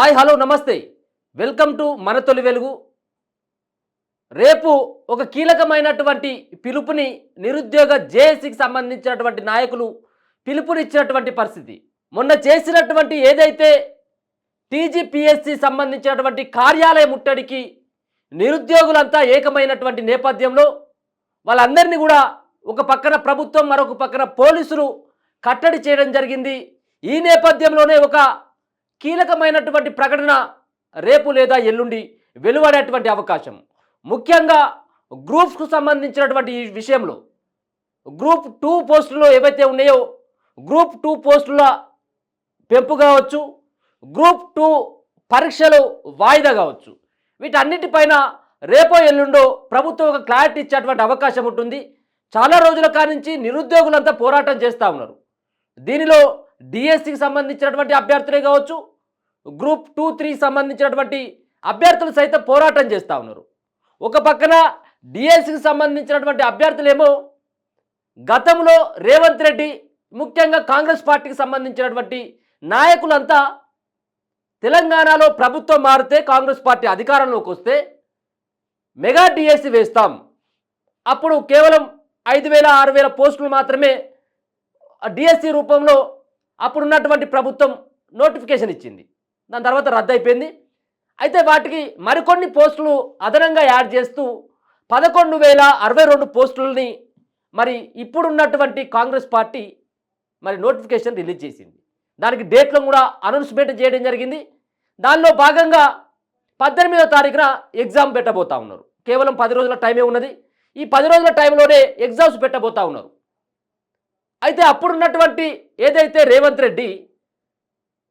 Hi hello నమస్తే welcome to మన తొలి వెలుగు. రేపు ఒక కీలకమైనటువంటి పిలుపుని నిరుద్యోగ జేఏసీకి సంబంధించినటువంటి నాయకులు పిలుపునిచ్చినటువంటి పరిస్థితి. మొన్న చేసినటువంటి ఏదైతే టీజీపీఎస్సీ సంబంధించినటువంటి కార్యాలయ ముట్టడికి నిరుద్యోగులంతా ఏకమైనటువంటి నేపథ్యంలో వాళ్ళందరినీ కూడా ఒక పక్కన ప్రభుత్వం మరొక పక్కన పోలీసులు కట్టడి చేయడం జరిగింది. ఈ నేపథ్యంలోనే ఒక కీలకమైనటువంటి ప్రకటన రేపు లేదా ఎల్లుండి వెలువడేటువంటి అవకాశం. ముఖ్యంగా గ్రూప్స్కు సంబంధించినటువంటి ఈ విషయంలో గ్రూప్ 2 పోస్టులు ఏవైతే ఉన్నాయో గ్రూప్ 2 పోస్టుల పెంపు కావచ్చు, గ్రూప్ 2 పరీక్షలు వాయిదా కావచ్చు, వీటన్నిటిపైన రేపో ఎల్లుండో ప్రభుత్వం ఒక క్లారిటీ ఇచ్చేటువంటి అవకాశం ఉంటుంది. చాలా రోజుల కానించి నిరుద్యోగులంతా పోరాటం చేస్తూ ఉన్నారు. దీనిలో డిఎస్సికి సంబంధించినటువంటి అభ్యర్థులే కావచ్చు, గ్రూప్ 2, 3 సంబంధించినటువంటి అభ్యర్థులు సైతం పోరాటం చేస్తూ ఉన్నారు. ఒక పక్కన డిఎస్సికి సంబంధించినటువంటి అభ్యర్థులేమో గతంలో రేవంత్ రెడ్డి ముఖ్యంగా కాంగ్రెస్ పార్టీకి సంబంధించినటువంటి నాయకులంతా తెలంగాణలో ప్రభుత్వం మారితే కాంగ్రెస్ పార్టీ అధికారంలోకి వస్తే మెగా డిఎస్సి వేస్తాం, అప్పుడు కేవలం 5,000 6,000 పోస్టులు మాత్రమే డిఎస్సి రూపంలో అప్పుడున్నటువంటి ప్రభుత్వం నోటిఫికేషన్ ఇచ్చింది. దాని తర్వాత రద్దు అయిపోయింది. అయితే వాటికి మరికొన్ని పోస్టులు అదనంగా యాడ్ చేస్తూ 11,062 పోస్టులని మరి ఇప్పుడున్నటువంటి కాంగ్రెస్ పార్టీ మరి నోటిఫికేషన్ రిలీజ్ చేసింది. దానికి డేట్లను కూడా అనౌన్స్మెంట్ చేయడం జరిగింది. దానిలో భాగంగా 18వ తారీఖున ఎగ్జామ్ పెట్టబోతా ఉన్నారు. కేవలం 10 రోజుల టైమే ఉన్నది. ఈ 10 రోజుల టైంలోనే ఎగ్జామ్స్ పెట్టబోతా ఉన్నారు. అయితే అప్పుడున్నటువంటి ఏదైతే రేవంత్ రెడ్డి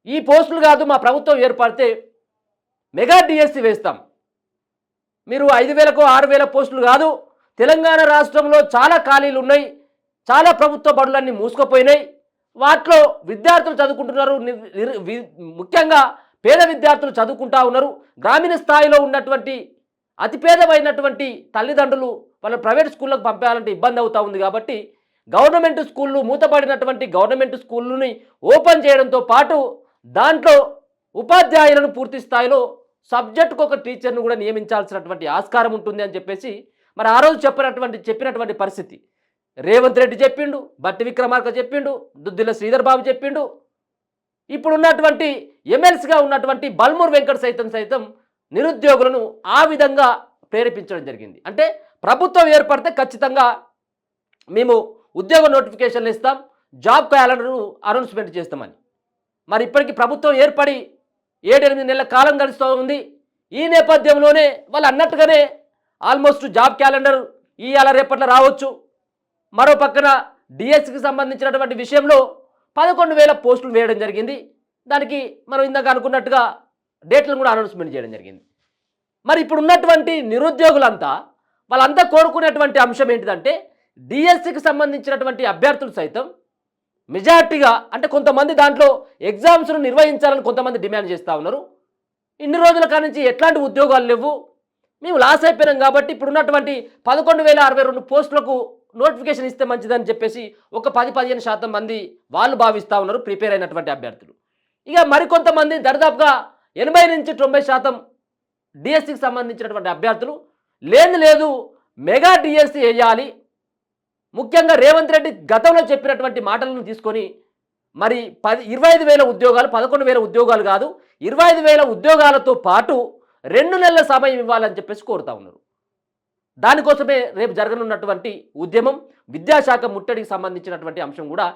ఈ పోస్టులు కాదు, మా ప్రభుత్వం ఏర్పడితే మెగా డిఎస్సి వేస్తాం, మీరు 5,000కో 6,000 పోస్టులు కాదు, తెలంగాణ రాష్ట్రంలో చాలా ఖాళీలు ఉన్నాయి, చాలా ప్రభుత్వ బడులన్నీ మూసుకుపోయినాయి, వాటిలో విద్యార్థులు చదువుకుంటున్నారు, ముఖ్యంగా పేద విద్యార్థులు చదువుకుంటా ఉన్నారు. గ్రామీణ స్థాయిలో ఉన్నటువంటి అతిపేదమైనటువంటి తల్లిదండ్రులు వాళ్ళ ప్రైవేట్ స్కూళ్ళకు పంపేయాలంటే ఇబ్బంది అవుతూ ఉంది. కాబట్టి గవర్నమెంట్ స్కూళ్ళు మూతపడినటువంటి గవర్నమెంట్ స్కూళ్ళని ఓపెన్ చేయడంతో పాటు దాంట్లో ఉపాధ్యాయులను పూర్తి స్థాయిలో సబ్జెక్టుకు ఒక టీచర్ను కూడా నియమించాల్సినటువంటి ఆస్కారం ఉంటుంది అని చెప్పేసి మరి ఆ రోజు చెప్పినటువంటి పరిస్థితి రేవంత్ రెడ్డి చెప్పిండు, బట్టి విక్రమార్క చెప్పిండు, దుద్దిల శ్రీధర్ బాబు చెప్పిండు. ఇప్పుడున్నటువంటి ఎమ్మెల్సీగా ఉన్నటువంటి బల్మూర్ వెంకట్ సైతం నిరుద్యోగులను ఆ విధంగా ప్రేరేపించడం జరిగింది. అంటే ప్రభుత్వం ఏర్పడితే ఖచ్చితంగా మేము ఉద్యోగ నోటిఫికేషన్లు ఇస్తాం, జాబ్ క్యాలెండర్ను అనౌన్స్మెంట్ చేస్తామని. మరి ఇప్పటికీ ప్రభుత్వం ఏర్పడి 7-8 నెలల కాలం గడుస్తూ ఉంది. ఈ నేపథ్యంలోనే వాళ్ళు అన్నట్టుగానే ఆల్మోస్ట్ జాబ్ క్యాలెండర్ ఇవాళ రేపట్లో రావచ్చు. మరో పక్కన డిఎస్సికి సంబంధించినటువంటి విషయంలో 11,000 పోస్టులు వేయడం జరిగింది. దానికి మనం ఇందాక అనుకున్నట్టుగా డేట్లను కూడా అనౌన్స్మెంట్ చేయడం జరిగింది. మరి ఇప్పుడు ఉన్నటువంటి నిరుద్యోగులంతా వాళ్ళంతా కోరుకునేటువంటి అంశం ఏంటిదంటే డిఎస్సికి సంబంధించినటువంటి అభ్యర్థులు సైతం మెజార్టీగా, అంటే కొంతమంది దాంట్లో ఎగ్జామ్స్ను నిర్వహించాలని కొంతమంది డిమాండ్ చేస్తూ ఉన్నారు. ఇన్ని రోజుల కానించి ఎట్లాంటి ఉద్యోగాలు లేవు, మేము లాస్ అయిపోయినాం కాబట్టి ఇప్పుడున్నటువంటి 11,062 పోస్టులకు నోటిఫికేషన్ ఇస్తే మంచిదని చెప్పేసి ఒక 10-15% మంది వాళ్ళు భావిస్తూ ఉన్నారు, ప్రిపేర్ అయినటువంటి అభ్యర్థులు. ఇక మరికొంతమంది దరిదాపుగా 80-90% డిఎస్సికి సంబంధించినటువంటి అభ్యర్థులు లేదు మెగా డిఎస్సి వేయాలి, ముఖ్యంగా రేవంత్ రెడ్డి గతంలో చెప్పినటువంటి మాటలను తీసుకొని మరి 25,000 ఉద్యోగాలు 11,000 ఉద్యోగాలు కాదు 25,000 ఉద్యోగాలతో పాటు 2 నెలల సమయం ఇవ్వాలని చెప్పేసి కోరుతా ఉన్నారు. దానికోసమే రేపు జరగనున్నటువంటి ఉద్యమం, విద్యాశాఖ ముట్టడికి సంబంధించినటువంటి అంశం కూడా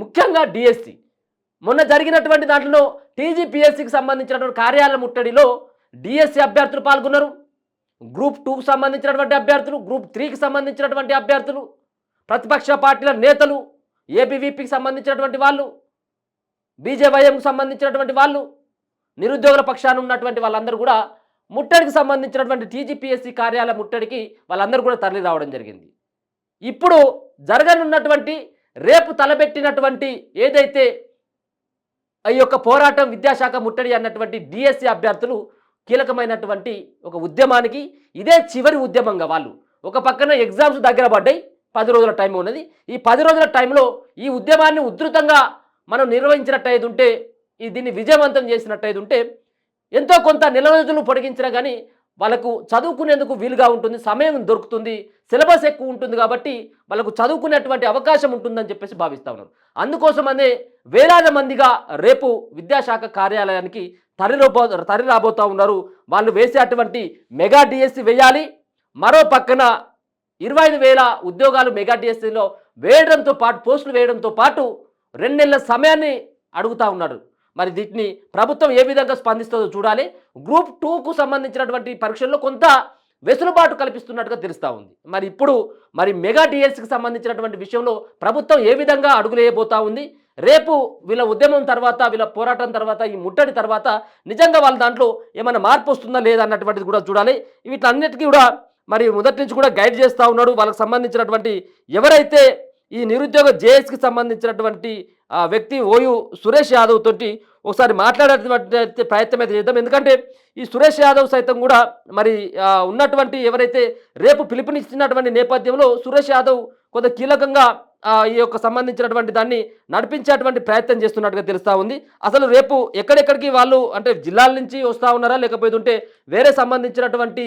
ముఖ్యంగా డిఎస్సి. మొన్న జరిగినటువంటి దాంట్లో టీజీపీఎస్సీకి సంబంధించినటువంటి కార్యాలయ ముట్టడిలో డిఎస్సి అభ్యర్థులు పాల్గొన్నారు, గ్రూప్ 2కు సంబంధించినటువంటి అభ్యర్థులు, గ్రూప్ 3కి సంబంధించినటువంటి అభ్యర్థులు, ప్రతిపక్ష పార్టీల నేతలు, ఏబీవీపీకి సంబంధించినటువంటి వాళ్ళు, బీజేవైఎంకు సంబంధించినటువంటి వాళ్ళు, నిరుద్యోగుల పక్షాన ఉన్నటువంటి వాళ్ళందరూ కూడా ముట్టడికి సంబంధించినటువంటి టీజీపీఎస్సీ కార్యాలయ ముట్టడికి వాళ్ళందరూ కూడా తరలి రావడం జరిగింది. ఇప్పుడు జరగనున్నటువంటి రేపు తలబెట్టినటువంటి ఏదైతే ఈ యొక్క పోరాటం విద్యాశాఖ ముట్టడి అన్నటువంటి డిఎస్సి అభ్యర్థులు కీలకమైనటువంటి ఒక ఉద్యమానికి ఇదే చివరి ఉద్యమంగా వాళ్ళు ఒక పక్కన ఎగ్జామ్స్ దగ్గర పడ్డాయి, 10 రోజుల టైం ఉన్నది. ఈ 10 రోజుల టైంలో ఈ ఉద్యమాన్ని ఉధృతంగా మనం నిర్వహించినట్టయితే ఉంటే, దీన్ని విజయవంతం చేసినట్టయితే ఉంటే ఎంతో కొంత నెల రోజులు పొడిగించినా కానీ వాళ్ళకు చదువుకునేందుకు వీలుగా ఉంటుంది, సమయం దొరుకుతుంది, సిలబస్ ఎక్కువ ఉంటుంది కాబట్టి వాళ్ళకు చదువుకునేటువంటి అవకాశం ఉంటుందని చెప్పేసి భావిస్తూ ఉన్నారు. అందుకోసమనే వేలాది మందిగా రేపు విద్యాశాఖ కార్యాలయానికి తరలి రాబోతూ ఉన్నారు. వాళ్ళు వేసేటువంటి మెగా డిఎస్సి వేయాలి. మరో పక్కన 25,000 ఉద్యోగాలు మెగా డిఎస్సిలో వేయడంతో పాటు, పోస్టులు వేయడంతో పాటు 2 నెలల సమయాన్ని అడుగుతూ ఉన్నారు. మరి వీటిని ప్రభుత్వం ఏ విధంగా స్పందిస్తుందో చూడాలి. గ్రూప్ 2కు సంబంధించినటువంటి పరీక్షల్లో కొంత వెసులుబాటు కల్పిస్తున్నట్టుగా తెలుస్తూ ఉంది. మరి ఇప్పుడు మెగా డిఎస్సికి సంబంధించినటువంటి విషయంలో ప్రభుత్వం ఏ విధంగా అడుగులేయబోతా ఉంది, రేపు వీళ్ళ ఉద్యమం తర్వాత, వీళ్ళ పోరాటం తర్వాత, ఈ ముట్టడి తర్వాత నిజంగా వాళ్ళ దాంట్లో ఏమైనా మార్పు వస్తుందా లేదా అన్నటువంటిది కూడా చూడాలి. వీటన్నిటికీ కూడా మొదటి నుంచి కూడా గైడ్ చేస్తూ ఉన్నాడు. వాళ్ళకి సంబంధించినటువంటి ఎవరైతే ఈ నిరుద్యోగ జేఎస్కి సంబంధించినటువంటి వ్యక్తి ఓయూ సురేష్ యాదవ్ తోటి ఒకసారి మాట్లాడేటువంటి ప్రయత్నం అయితే చేద్దాం. ఎందుకంటే ఈ సురేష్ యాదవ్ సైతం కూడా ఉన్నటువంటి ఎవరైతే రేపు పిలుపునిచ్చినటువంటి నేపథ్యంలో సురేష్ యాదవ్ కొంత కీలకంగా ఈ యొక్క సంబంధించినటువంటి దాన్ని నడిపించేటువంటి ప్రయత్నం చేస్తున్నట్టుగా తెలుస్తూ ఉంది. అసలు రేపు ఎక్కడెక్కడికి వాళ్ళు అంటే జిల్లాల నుంచి వస్తూ ఉన్నారా, లేకపోతే వేరే సంబంధించినటువంటి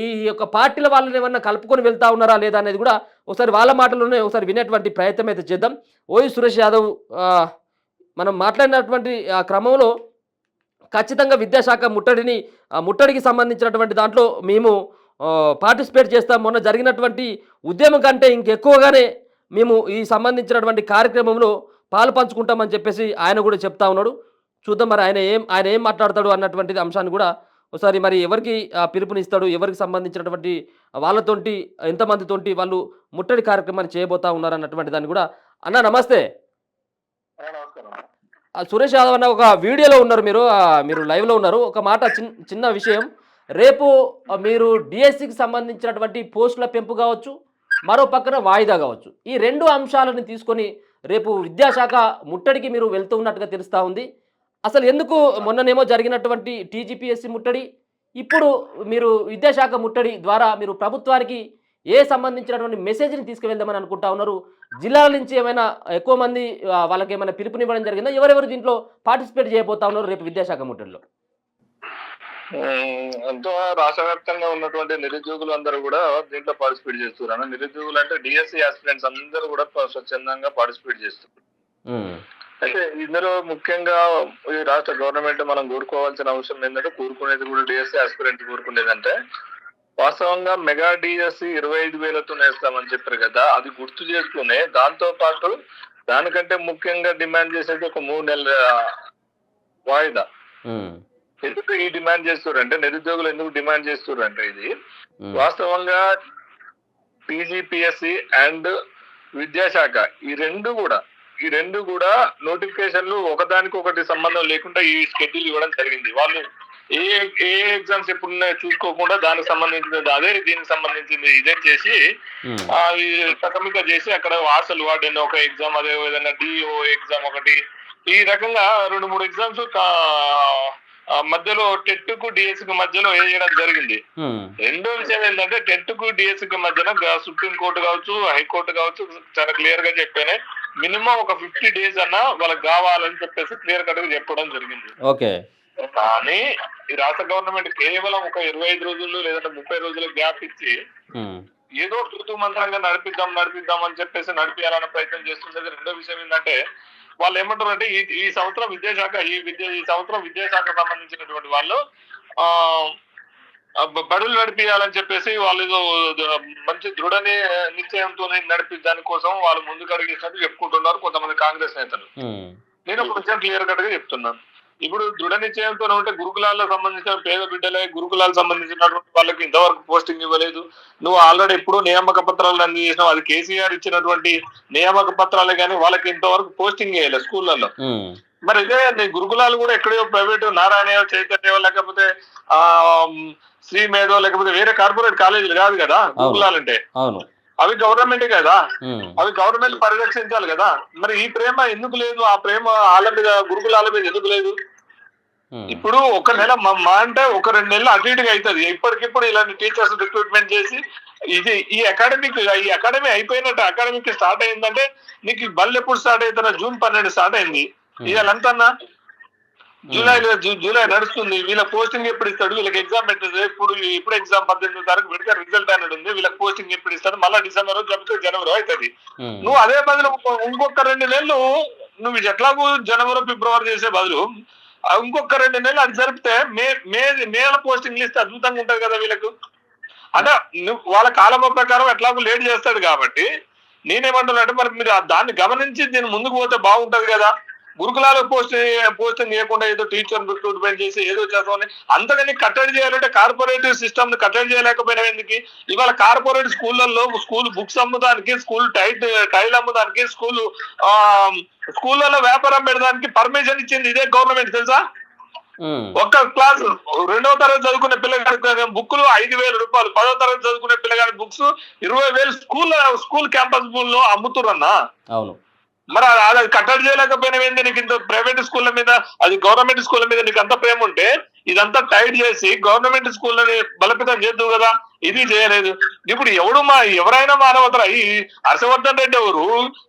ఈ యొక్క పార్టీల వాళ్ళని ఏమన్నా కలుపుకొని వెళ్తా ఉన్నారా లేదా అనేది కూడా ఒకసారి వాళ్ళ మాటల్లోనే ఒకసారి వినేటువంటి ప్రయత్నం అయితే చేద్దాం. ఓయూ సురేష్ యాదవ్ మనం మాట్లాడినటువంటి క్రమంలో ఖచ్చితంగా విద్యాశాఖ ముట్టడికి సంబంధించినటువంటి దాంట్లో మేము పార్టిసిపేట్ చేస్తాం. మొన్న జరిగినటువంటి ఉద్యమం కంటే ఇంకెక్కువగానే మేము ఈ సంబంధించినటువంటి కార్యక్రమంలో పాలు పంచుకుంటామని చెప్పేసి ఆయన కూడా చెప్తా ఉన్నాడు. చూద్దాం ఆయన ఏం మాట్లాడతాడు అన్నటువంటి అంశాన్ని కూడా ఒకసారి ఎవరికి పిలుపునిస్తాడు, ఎవరికి సంబంధించినటువంటి వాళ్ళతోటి, ఎంతమందితోటి వాళ్ళు ముట్టడి కార్యక్రమాన్ని చేయబోతా ఉన్నారు అన్నటువంటి దాన్ని కూడా. అన్న నమస్తే. సురేష్ యాదవ్ అన్న ఒక వీడియోలో ఉన్నారు, మీరు లైవ్లో ఉన్నారు. ఒక మాట చిన్న విషయం, రేపు మీరు డిఎస్సికి సంబంధించినటువంటి పోస్టుల పెంపు కావచ్చు, మరో పక్కన వాయిదా కావచ్చు, ఈ 2 అంశాలను తీసుకొని రేపు విద్యాశాఖ ముట్టడికి మీరు వెళ్తూ ఉన్నట్టుగా తెలుస్తూ ఉంది. అసలు ఎందుకు మొన్ననేమో జరిగినటువంటి టీజీపీఎస్సీ ముట్టడి, ఇప్పుడు మీరు విద్యాశాఖ ముట్టడి ద్వారా మీరు ప్రభుత్వానికి ఏ సంబంధించినటువంటి మెసేజ్ని తీసుకువెళ్దామని అనుకుంటా ఉన్నారు? జిల్లాల నుంచి ఏమైనా ఎక్కువ మంది వాళ్ళకి ఏమైనా పిలుపునివ్వడం జరిగిందా? ఎవరెవరు దీంట్లో పార్టిసిపేట్ చేయబోతా ఉన్నారు రేపు విద్యాశాఖ ముట్టడిలో? ఎంతో రాష్ట్ర వ్యాప్తంగా ఉన్నటువంటి నిరుద్యోగులు అందరూ కూడా దీంట్లో పార్టిసిపేట్ చేస్తున్నారు. నిరుద్యోగులు అంటే డిఎస్సి ఆస్పిరెంట్స్ అందరూ కూడా స్వచ్ఛందంగా పార్టిసిపేట్ చేస్తున్నారు. అయితే ఇందులో ముఖ్యంగా ఈ రాష్ట్ర గవర్నమెంట్ మనం కోరుకోవాల్సిన అవసరం ఏంటంటే, కోరుకునేది కూడా డిఎస్సి ఆస్పిరెంట్ కోరుకునేదంటే, వాస్తవంగా మెగా డిఎస్సి 25,000తో నేస్తామని చెప్పారు కదా, అది గుర్తు చేస్తూనే దాంతో పాటు దానికంటే ముఖ్యంగా డిమాండ్ చేసేది ఒక 3 నెలల వాయిదా. ఎందుకు ఈ డిమాండ్ చేస్తున్నారంటే, నిరుద్యోగులు ఎందుకు డిమాండ్ చేస్తున్నారంటే, ఇది వాస్తవంగా టీజీపీఎస్సీ అండ్ విద్యాశాఖ ఈ రెండు కూడా నోటిఫికేషన్లు ఒకదానికొకటి సంబంధం లేకుండా ఈ షెడ్యూల్ ఇవ్వడం జరిగింది. వాళ్ళు ఏ ఎగ్జామ్స్ ఎప్పుడు చూసుకోకుండా దానికి సంబంధించినది అదే, దీనికి సంబంధించింది ఇదే చేసి సకమిక చేసి అక్కడ వార్సల్ వార్డెన్ ఒక ఎగ్జామ్, అదే విధంగా డిఓ ఎగ్జామ్ ఒకటి, ఈ రకంగా 2-3 ఎగ్జామ్స్ మధ్యలో టెట్ కు డిఎస్ కు మధ్యలో వేయడం జరిగింది. రెండో విషయం ఏంటంటే, టెట్ కు డిఎస్ కు మధ్యన సుప్రీం కోర్టు కావచ్చు, హైకోర్టు కావచ్చు చాలా క్లియర్ గా చెప్పానే, మినిమం ఒక 50 days అన్నా వాళ్ళకి కావాలని చెప్పేసి క్లియర్ కట్ గా చెప్పడం జరిగింది. కానీ ఈ రాష్ట్ర గవర్నమెంట్ కేవలం ఒక 25 రోజులు లేదంటే 30 రోజులు గ్యాప్ ఇచ్చి ఏదో తృతు మంత్రంగా నడిపిద్దాం అని చెప్పేసి నడిపించాలన్న ప్రయత్నం చేస్తున్నది. రెండో విషయం ఏంటంటే, వాళ్ళు ఏమంటారు అంటే, ఈ సంవత్సరం విద్యాశాఖ సంబంధించినటువంటి వాళ్ళు బడులు నడిపించాలని చెప్పేసి వాళ్ళు మంచి దృఢ నిశ్చయంతో నడిపించడానికి కోసం వాళ్ళు ముందుకు అడిగేసినట్టు చెప్పుకుంటున్నారు కొంతమంది కాంగ్రెస్ నేతలు. నేను ఒక విషయం క్లియర్ కట్ గా చెప్తున్నాను. ఇప్పుడు దృఢ నిశ్చయంతో ఉంటే గురుకులాలకు సంబంధించిన పేద బిడ్డలే, గురుకులాలకు సంబంధించినటువంటి వాళ్ళకి ఇంతవరకు పోస్టింగ్ ఇవ్వలేదు. నువ్వు ఆల్రెడీ ఎప్పుడు నియామక పత్రాలు అన్ని చేసినావు, అది కేసీఆర్ ఇచ్చినటువంటి నియామక పత్రాలే కానీ వాళ్ళకి ఇంతవరకు పోస్టింగ్ చేయలేదు స్కూళ్ళల్లో. మరి ఇదే గురుకులాలు కూడా ఎక్కడో ప్రైవేట్ నారాయణ, చైతన్య, లేకపోతే శ్రీ మేధో, లేకపోతే వేరే కార్పొరేట్ కాలేజీలు కాదు కదా గురుకులాలు అంటే, అవి గవర్నమెంటే కదా, అవి గవర్నమెంట్ పరిరక్షించాలి కదా. మరి ఈ ప్రేమ ఎందుకు లేదు? ఆ ప్రేమ వాళ్ళ మీద, గురుకులాల మీద ఎందుకు లేదు? ఇప్పుడు ఒక నెల మా అంటే ఒక 2 నెలలు అటు ఇటుగా అవుతుంది. ఇప్పటికిప్పుడు ఇలాంటి టీచర్స్ రిక్రూట్మెంట్ చేసి ఈ అకాడమీ అయిపోయినట్టు, అకాడమిక్ స్టార్ట్ అయిందంటే నీకు బళ్ళు ఎప్పుడు స్టార్ట్ అవుతున్నా? జూన్ 12 స్టార్ట్ అయింది. ఇవాళంతన్నా జూలై నడుస్తుంది. వీళ్ళ పోస్టింగ్ ఎప్పుడు ఇస్తాడు, వీళ్ళకి ఎగ్జామ్ పెట్టదు, ఇప్పుడు ఎగ్జామ్ 18వ తారీఖు పెడితే రిజల్ట్ అనేది ఉంది, వీళ్ళకి పోస్టింగ్ ఎప్పుడు ఇస్తాడు, మళ్ళీ డిసెంబర్ లేకపోతే జనవరి అవుతుంది. నువ్వు అదే బదులు ఇంకొక 2 నెలలు నువ్వు ఎట్లాగూ జనవరి ఫిబ్రవరి చేసే బదులు ఇంకొక 2 నెలలు అది జరిపితే మేల పోస్టింగ్లు ఇస్తే అద్భుతంగా ఉంటది కదా వీళ్ళకు. అంటే వాళ్ళ కాలమ ప్రకారం ఎట్లాగూ లేట్ చేస్తాడు కాబట్టి నేనేమంటున్నా అంటే మరి మీరు దాన్ని గమనించి దీన్ని ముందుకు పోతే బాగుంటది కదా. గురుకులాల పోస్టింగ్ చేయకుండా ఏదో టీచర్ రిక్రూట్మెంట్ చేసి ఏదో చేస్తామని అంతకని కట్టడి చేయాలంటే కార్పొరేటివ్ సిస్టమ్ కట్టడి చేయలేకపోయినా ఎందుకు? ఇవాళ కార్పొరేట్ స్కూళ్ళల్లో స్కూల్ బుక్స్ అమ్ముదానికి, స్కూల్ టైల్ అమ్ముదానికి, స్కూళ్ళలో వ్యాపారం పెట్టడానికి పర్మిషన్ ఇచ్చింది ఇదే గవర్నమెంట్ తెలుసా. ఒక్క క్లాస్ 2వ తరగతి చదువుకునే పిల్లగాడి బుక్లు 5,000 రూపాయలు, 10వ తరగతి చదువుకునే పిల్లగాడి బుక్స్ 20,000 స్కూల్ క్యాంపస్ లో అమ్ముతురన్నా. అవును, మరి అది కట్టడి చేయలేకపోయినా ఏంది? నీకు ఇంత ప్రైవేట్ స్కూళ్ళ మీద, అది గవర్నమెంట్ స్కూళ్ళ మీద నీకు అంత ప్రేమ ఉంటే ఇదంతా టైట్ చేసి గవర్నమెంట్ స్కూళ్ళని బలపితం చేద్దు కదా. ఇది చేయలేదు. ఇప్పుడు ఎవరైనా మానవతరా. ఈ హర్షవర్ధన్ రెడ్డి ఎవరు,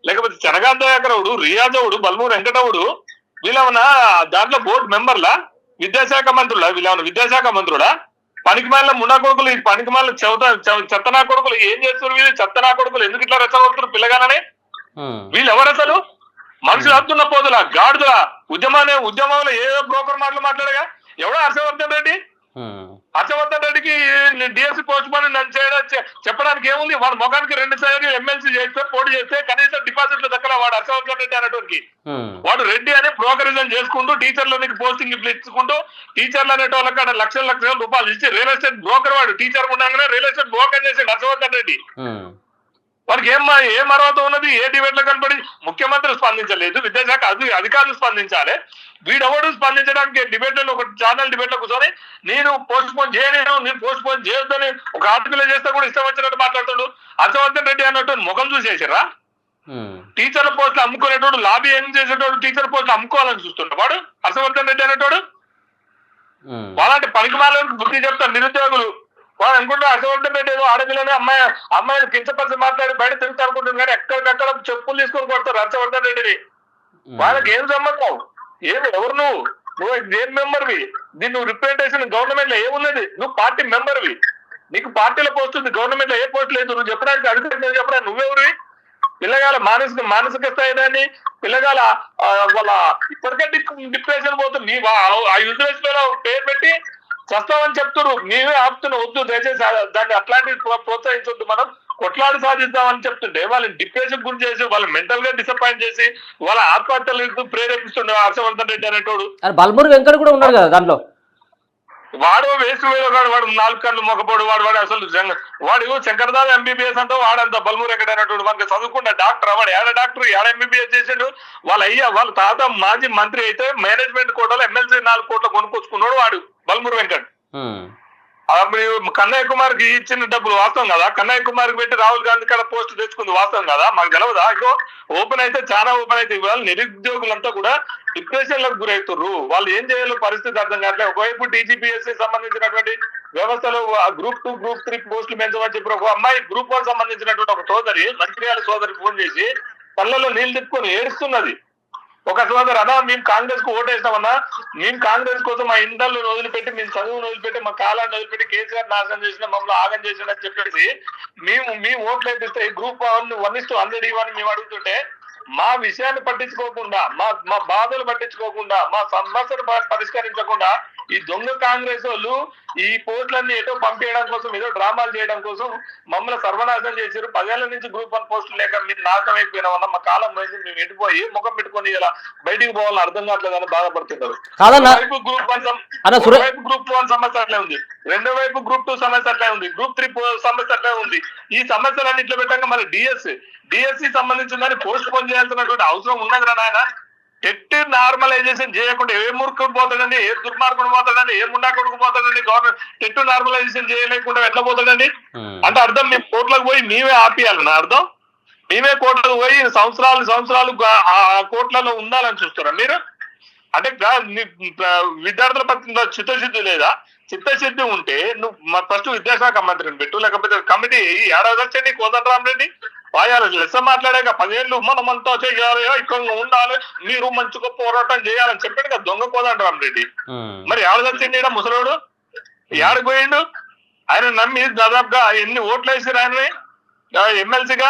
లేకపోతే చనగాంధ దయాకరవుడు, రియాజ్ అవుడు, బల్మూరు వెంకటవుడు వీళ్ళేమన్నా దాంట్లో బోర్డు మెంబర్లా, విద్యాశాఖ మంత్రులా? వీళ్ళేమన్నా విద్యాశాఖ మంత్రుడా? పనికిమాలిన ముండా కొడుకులు, ఈ పనికిమాలిన చెత్తనా కొడుకులు ఏం చేస్తారు? వీళ్ళు చెత్తనా కొడుకులు ఎందుకు ఇట్లా రెచ్చగొడుతున్నారు పిల్లగానని? వీళ్ళు ఎవరు అసలు? మనుషులు అద్దున్న పోదులా, గాడుదులా, ఉద్యమంలో ఏదో బ్రోకర్ మాటలు మాట్లాడగా ఎవడో హర్షవర్ధన్ రెడ్డి. హర్షవర్ధన్ రెడ్డికి డిఎస్సీ పోస్ట్ పోన్ నన్ను చెప్పడానికి ఏముంది? వాడు మొగానికి 2 సార్లు ఎమ్మెల్సీ చేస్తే, పోటీ చేస్తే కనీసం డిపాజిట్లు దక్కల వాడు హర్షవర్ధన్ రెడ్డి అనేటువంటి. వాడు రెడ్డి అని బ్రోకరిజం చేసుకుంటూ టీచర్లకి పోస్టింగ్ ఇచ్చుకుంటూ టీచర్లు అనేటోళ్ళకి లక్షల రూపాయలు ఇచ్చి రియల్ ఎస్టేట్ బ్రోకర్, వాడు టీచర్ ఉండగానే రియల్ ఎస్టేట్ బ్రోకర్ చేసాడు హర్షవర్ధన్ రెడ్డి. వారికి ఏం అర్హత ఉన్నది? ఏ డిబేట్ లో కనపడి ముఖ్యమంత్రి స్పందించలేదు, విద్యాశాఖ అధికారులు స్పందించాలి, వీడెవడు స్పందించడానికి డిబేట్లలో ఒక ఛానల్ డిబేట్ లో కూర్చొని నేను పోస్ట్ పోన్ చేయలేను, నేను పోస్ట్ పోన్ చేయొద్దని ఒక ఆర్టికల్ చేస్తే కూడా ఇష్టం వచ్చినట్టు మాట్లాడుతాడు. హర్షవర్ధన్ రెడ్డి అన్నట్టు ముఖం చూసేసారా? టీచర్ల పోస్టులు అమ్ముకునేటోడు, లాబీ ఏం చేసేటోడు టీచర్ పోస్టులు అమ్ముకోవాలని చూస్తుంటాడు వాడు హర్షవర్ధన్ రెడ్డి అనేటోడు. వాళ్ళంటే పనికి మాలకు బుద్ధి చెప్తారు నిరుద్యోగులు. వాడు అనుకుంటే హర్షవర్ధన్ రెడ్డి ఏదో ఆడపిల్లని అమ్మాయిని కించపరిచి మాట్లాడి బయట తిరుగుతా అనుకుంటుంది, కానీ ఎక్కడికక్కడ చెప్పులు తీసుకొని కొడతారు హర్షవర్ధన్ రెడ్డిని. వాళ్ళకి ఏం సంబంధం? ఎవరు నువ్వు ఏం మెంబర్వి? దీన్ని నువ్వు రిప్రజెంటేషన్ గవర్నమెంట్ లో ఏమున్నది? నువ్వు పార్టీ మెంబర్వి, నీకు పార్టీలో పోస్ట్ ఉంది, గవర్నమెంట్ లో ఏ పోస్ట్ లేదు. నువ్వు చెప్పడానికి అధికారులు చెప్పడానికి నువ్వెవరివి? పిల్లగాల మానసిక స్థాయిదాన్ని పిల్లగాల వాళ్ళ ఇప్పటికే డిప్రెషన్ పోతుంది. ఆ యూజర్స్ పేరు పెట్టి చస్తామని చెప్తున్నారు, మేమే ఆపుతున్నాం. వద్దు దయచేసి దాన్ని అట్లాంటివి ప్రోత్సహించొద్దు, మనం కొట్లాడి సాధిద్దామని చెప్తుంటే వాళ్ళని డిప్రెషన్ గురి చేసి, వాళ్ళు మెంటల్ గా డిసప్పాయింట్ చేసి, వాళ్ళ ఆత్మహత్యలకు ప్రేరేపిస్తుండే హర్షవర్ధన్ రెడ్డి అనేటోడు. బల్మూరు వెంకట కూడా ఉన్నాడు కదా దాంట్లో. వాడు వేస్ట్ వేయగాడు, వాడు 4 కళ్ళు మొగపోడు, వాడు అసలు వాడు శంకరదాస్ ఎంబీబీఎస్ అంటే వాడంత బల్మూరు వెంకట అనేటోడు. మనకి చదువుకున్న డాక్టర్, వాడు ఏడ డాక్టర్, ఏడ ఎంబీబీఎస్ చేసాడు. వాళ్ళ తాత మాజీ మంత్రి అయితే మేనేజ్మెంట్ కోటలో ఎమ్మెల్సీ 4 కోట్ల కొనుక్కొచ్చుకున్నాడు వాడు బల్మూరు వెంకట్. కన్నయ్య కుమార్ కి ఇచ్చిన డబ్బులు వాస్తవం కదా? కన్నయ్య కుమార్ కి పెట్టి రాహుల్ గాంధీ కాడ పోస్ట్ తెచ్చుకుంది వాస్తవం కదా? మాకు తెలవదా? ఇగో ఓపెన్ అయితే చాలా ఓపెన్ అయితే ఇవాళ నిరుద్యోగులంతా కూడా డిప్రెషన్ లకు గురవుతున్నారు. వాళ్ళు ఏం చేయాలో పరిస్థితి అర్థం కావట్లేదు. ఒకవైపు టీజీపీఎస్సీ సంబంధించినటువంటి వ్యవస్థలో గ్రూప్ 2, గ్రూప్ 3 పోస్టులు పెంచమని చెప్పి ఒక అమ్మాయి గ్రూప్ 1 సంబంధించినటువంటి ఒక సోదరి, మంత్రియాల సోదరి ఫోన్ చేసి పళ్ళలో నీళ్లు తిప్పుకొని ఏడుస్తున్నది. ఒక సోదరు అన్నా, మేము కాంగ్రెస్ కు ఓటేస్తామన్నా, మేము కాంగ్రెస్ కోసం మా ఇంటర్లు వదిలిపెట్టి, మేము చదువును వదిలిపెట్టి, మా కాలాన్ని వదిలిపెట్టి కేసీఆర్ నాశనం చేసిన, మమ్మల్ని ఆగం చేసిన అని చెప్పేసి మేము ఓట్లు వేపిస్తే ఈ గ్రూప్ 1:100 ఇవ్వని మేము అడుగుతుంటే, మా విషయాన్ని పట్టించుకోకుండా, మా బాధలు పట్టించుకోకుండా, మా సమస్యను పరిష్కరించకుండా ఈ దొంగ కాంగ్రెస్ వాళ్ళు ఈ పోస్టులన్నీ ఏదో పంపించడం కోసం, ఏదో డ్రామాలు చేయడం కోసం మమ్మల్ని సర్వనాశనం చేశారు. 10 ఏళ్ల నుంచి గ్రూప్ 1 పోస్టులు లేక మీరు నాశనం అయిపోయినామన్నా, మా కాలం పోయింది, మేము ఎటుపోయి ముఖం పెట్టుకొని ఇలా బయటికి పోవాలని అర్థం కావట్లేదని బాధపడుతున్నారు. గ్రూప్ 1 సమస్య అట్లే ఉంది, రెండో వైపు గ్రూప్ 2 సమస్య అట్లే ఉంది, గ్రూప్ 3 సమస్య అట్లే ఉంది. ఈ సమస్యలన్నీ ఇట్లా పెట్టాక మళ్ళీ డిఎస్సి సంబంధించిందని పోస్ట్ పోన్ చేయాల్సినటువంటి అవసరం ఉన్నది రా నాయన. టెట్ నార్మలైజేషన్ చేయకుండా ఏ మూర్ఖుడు పోతాడండి, ఏ దుర్మార్గుడు పోతాడండి, ఏ ముండాకుడుకు పోతాడండి? గవర్నమెంట్ టెట్ నార్మలైజేషన్ చేయలేకుండా ఎట్లా పోతాడండి? అంటే అర్థం మేము కోర్టులకు పోయి మేమే ఆపియాలన్న అర్థం? మేమే కోర్టులకు పోయి సంవత్సరాలు ఆ కోర్టులలో ఉండాలని చూస్తారా మీరు? అంటే విద్యార్థుల పట్ల చిత్తశుద్ధి లేదా? చిత్తశుద్ధి ఉంటే నువ్వు ఫస్ట్ విద్యాశాఖ మంత్రిని పెట్టు, లేకపోతే కమిటీ ఏడాది వచ్చండి కోదండరామ్ రెడ్డి ఆయన లెస్స మాట్లాడాక 10 ఏళ్ళు మనమంతా చెయ్యాలి, ఐక్యంగా ఉండాలి, మీరు మంచిగా పోరాటం చేయాలని చెప్పాడు కదా దొంగ కోదండరామరెడ్డి. మరి ఎవరు చచ్చిండు ముసలోడు? ఏడకు పోయిండు? ఆయన నమ్మి దాదాపుగా ఎన్ని ఓట్లు వేసారు ఆయన్ని ఎమ్మెల్సీగా?